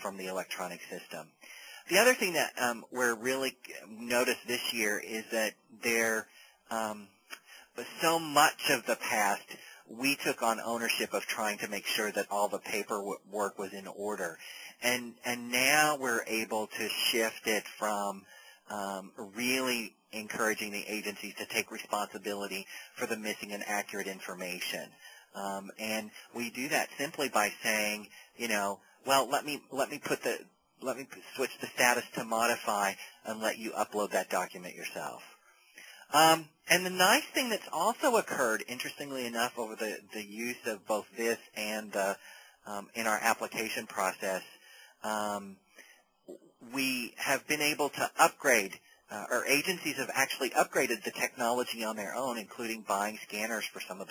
from the electronic system. The other thing that we're really noticed this year is that there was so much of the past we took on ownership of trying to make sure that all the paperwork was in order. And now we're able to shift it from really encouraging the agencies to take responsibility for the missing and accurate information. And we do that simply by saying, well, let me switch the status to modify and let you upload that document yourself. And the nice thing that's also occurred, interestingly enough, over the use of both this and in our application process, we have been able to upgrade, or agencies have actually upgraded the technology on their own, including buying scanners for some of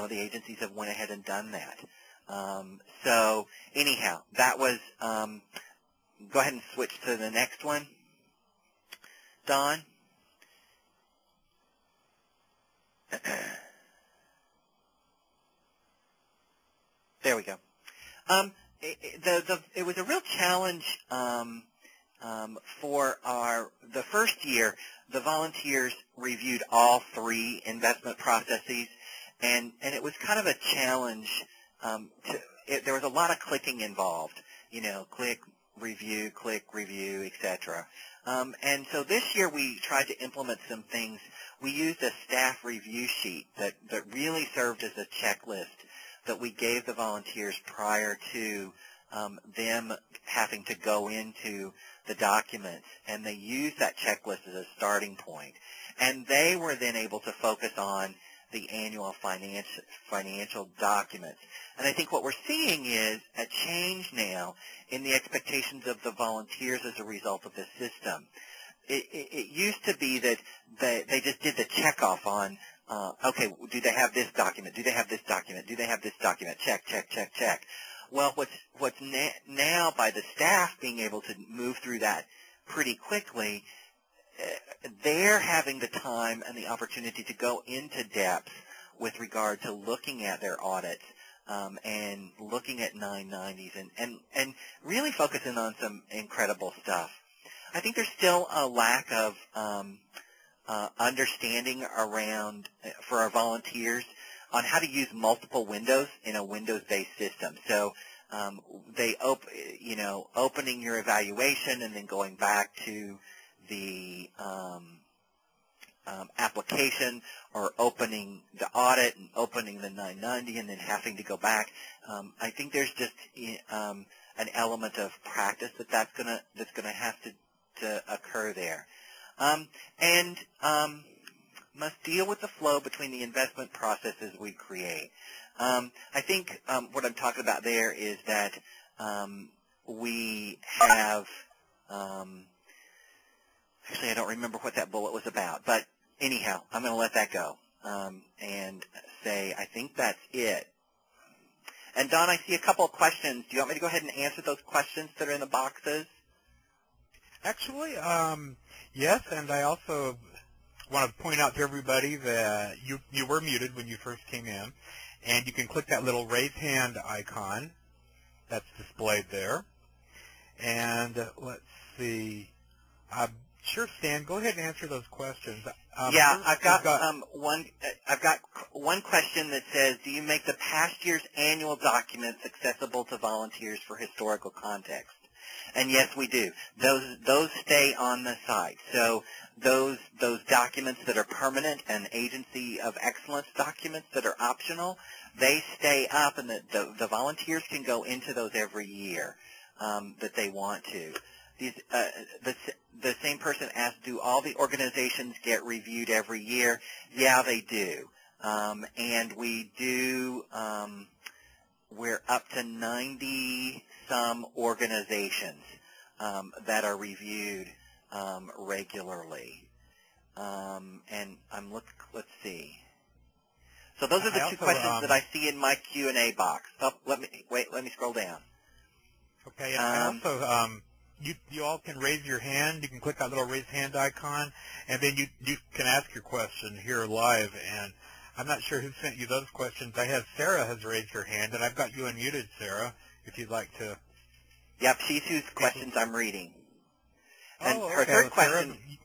the agencies have went ahead and done that. So anyhow, that was, go ahead and switch to the next one. Don? There we go. It was a real challenge for the first year. The volunteers reviewed all 3 investment processes, and it was kind of a challenge. There was a lot of clicking involved. Click, review, etc. And so this year we tried to implement some things. We used a staff review sheet that really served as a checklist that we gave the volunteers prior to them having to go into the documents, and they used that checklist as a starting point. And they were then able to focus on the annual financial documents. And I think what we're seeing is a change now in the expectations of the volunteers as a result of this system. It used to be that they just did the checkoff on, okay, do they have this document? Do they have this document? Do they have this document? Check, check, check, check. Well, what's now by the staff being able to move through that pretty quickly, they're having the time and the opportunity to go into depth with regard to looking at their audits and looking at 990s and really focusing on some incredible stuff. I think there's still a lack of understanding around for our volunteers on how to use multiple windows in a Windows-based system. So opening your evaluation and then going back to the application, or opening the audit and opening the 990 and then having to go back. I think there's just an element of practice that's gonna have to occur there, and must deal with the flow between the investment processes we create. I think what I'm talking about there is that we have. Actually, I don't remember what that bullet was about, but anyhow, I'm going to let that go and say I think that's it. And Don, I see a couple of questions. Do you want me to go ahead and answer those questions that are in the boxes? Actually, yes, and I also want to point out to everybody that you were muted when you first came in, and you can click that little raise hand icon that's displayed there. And let's see. Sure, Stan. Go ahead and answer those questions. Yeah, I've got one question that says, "Do you make the past year's annual documents accessible to volunteers for historical context?" And yes, we do. Those stay on the site. So those documents that are permanent and Agency of Excellence documents that are optional, they stay up, and the volunteers can go into those every year that they want to. The same person asked, do all the organizations get reviewed every year? Yeah, they do. And we do, we're up to 90-some organizations that are reviewed regularly. And let's see. So those are the two questions that I see in my Q&A box. Oh, let me scroll down. Okay, and I also, you all can raise your hand. You can click that little raise hand icon, and then you can ask your question here live. And I'm not sure who sent you those questions. I have Sarah has raised her hand, and I've got you unmuted, Sarah, if you'd like to Yep, she's whose questions I'm reading. And Oh, her okay. third Well, question... Sarah,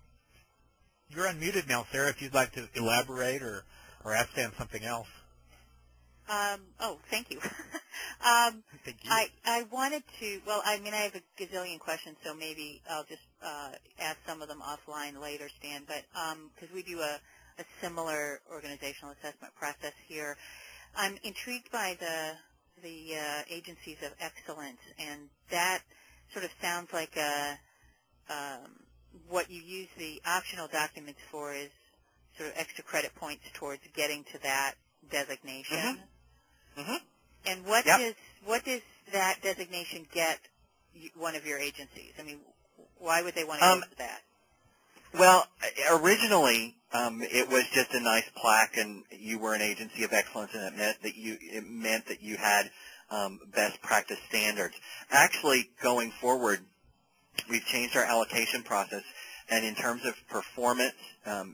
you're unmuted now, Sarah, if you'd like to elaborate or ask Dan something else. Thank you. Thank you. I wanted to, well, I mean, I have a gazillion questions, so maybe I'll just ask some of them offline later, Stan, but because we do a similar organizational assessment process here. I'm intrigued by the agencies of excellence, and that sort of sounds like what you use the optional documents for is sort of extra credit points towards getting to that designation. Mm-hmm. Mm-hmm. And what does that designation get one of your agencies? I mean, why would they want to go to that? Well, originally it was just a nice plaque, and you were an agency of excellence, and it meant that you had best practice standards. Actually, going forward, we've changed our allocation process, and in terms of performance,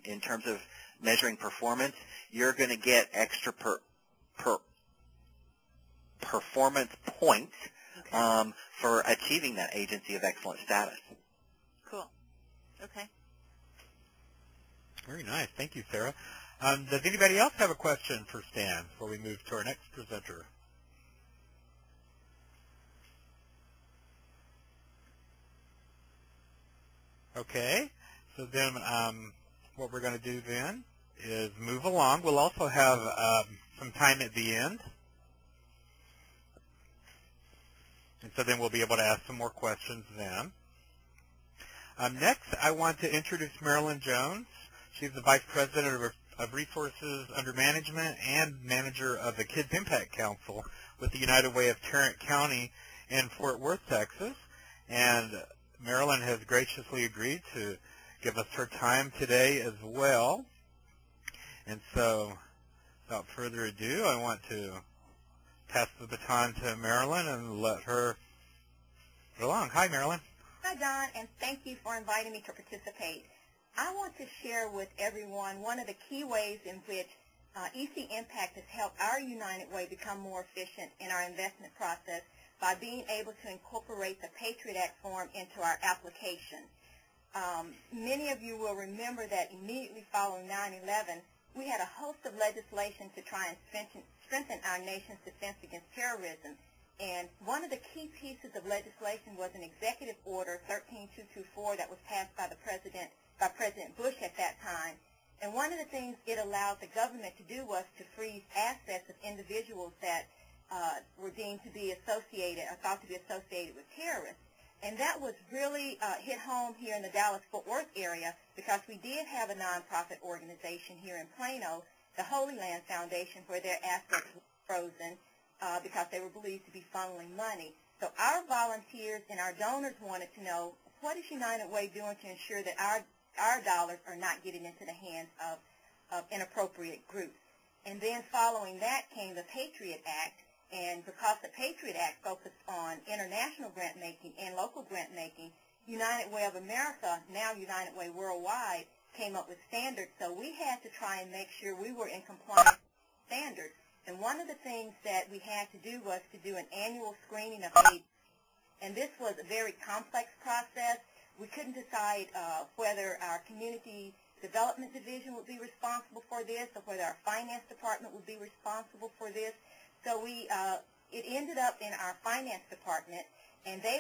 in terms of measuring performance, you're going to get extra performance points for achieving that agency of excellence status. Cool. Okay. Very nice. Thank you, Sarah. Does anybody else have a question for Stan before we move to our next presenter? Okay. So then what we're going to do then is move along. We'll also have some time at the end. And so then we'll be able to ask some more questions then. Next, I want to introduce Marilyn Jones. She's the Vice President of Resources Under Management and Manager of the Kids Impact Council with the United Way of Tarrant County in Fort Worth, Texas. And Marilyn has graciously agreed to give us her time today as well. And so, without further ado, I want to pass the baton to Marilyn and let her go along. Hi, Marilyn. Hi, Don, and thank you for inviting me to participate. I want to share with everyone one of the key ways in which EC Impact has helped our United Way become more efficient in our investment process by being able to incorporate the Patriot Act form into our application. Many of you will remember that immediately following 9/11, we had a host of legislation to try and strengthen our nation's defense against terrorism. And one of the key pieces of legislation was an executive order 13224 that was passed by President Bush at that time. And one of the things it allowed the government to do was to freeze assets of individuals that were deemed to be associated or thought to be associated with terrorists. And that was really hit home here in the Dallas-Fort Worth area because we did have a nonprofit organization here in Plano, the Holy Land Foundation, where their assets were frozen because they were believed to be funneling money. So our volunteers and our donors wanted to know, what is United Way doing to ensure that our dollars are not getting into the hands of inappropriate groups? And then following that came the Patriot Act. And because the Patriot Act focused on international grant making and local grant making, United Way of America, now United Way Worldwide, came up with standards. So we had to try and make sure we were in compliance with standards. And one of the things that we had to do was to do an annual screening of aid. And this was a very complex process. We couldn't decide whether our community development division would be responsible for this or whether our finance department would be responsible for this. So it ended up in our finance department, and they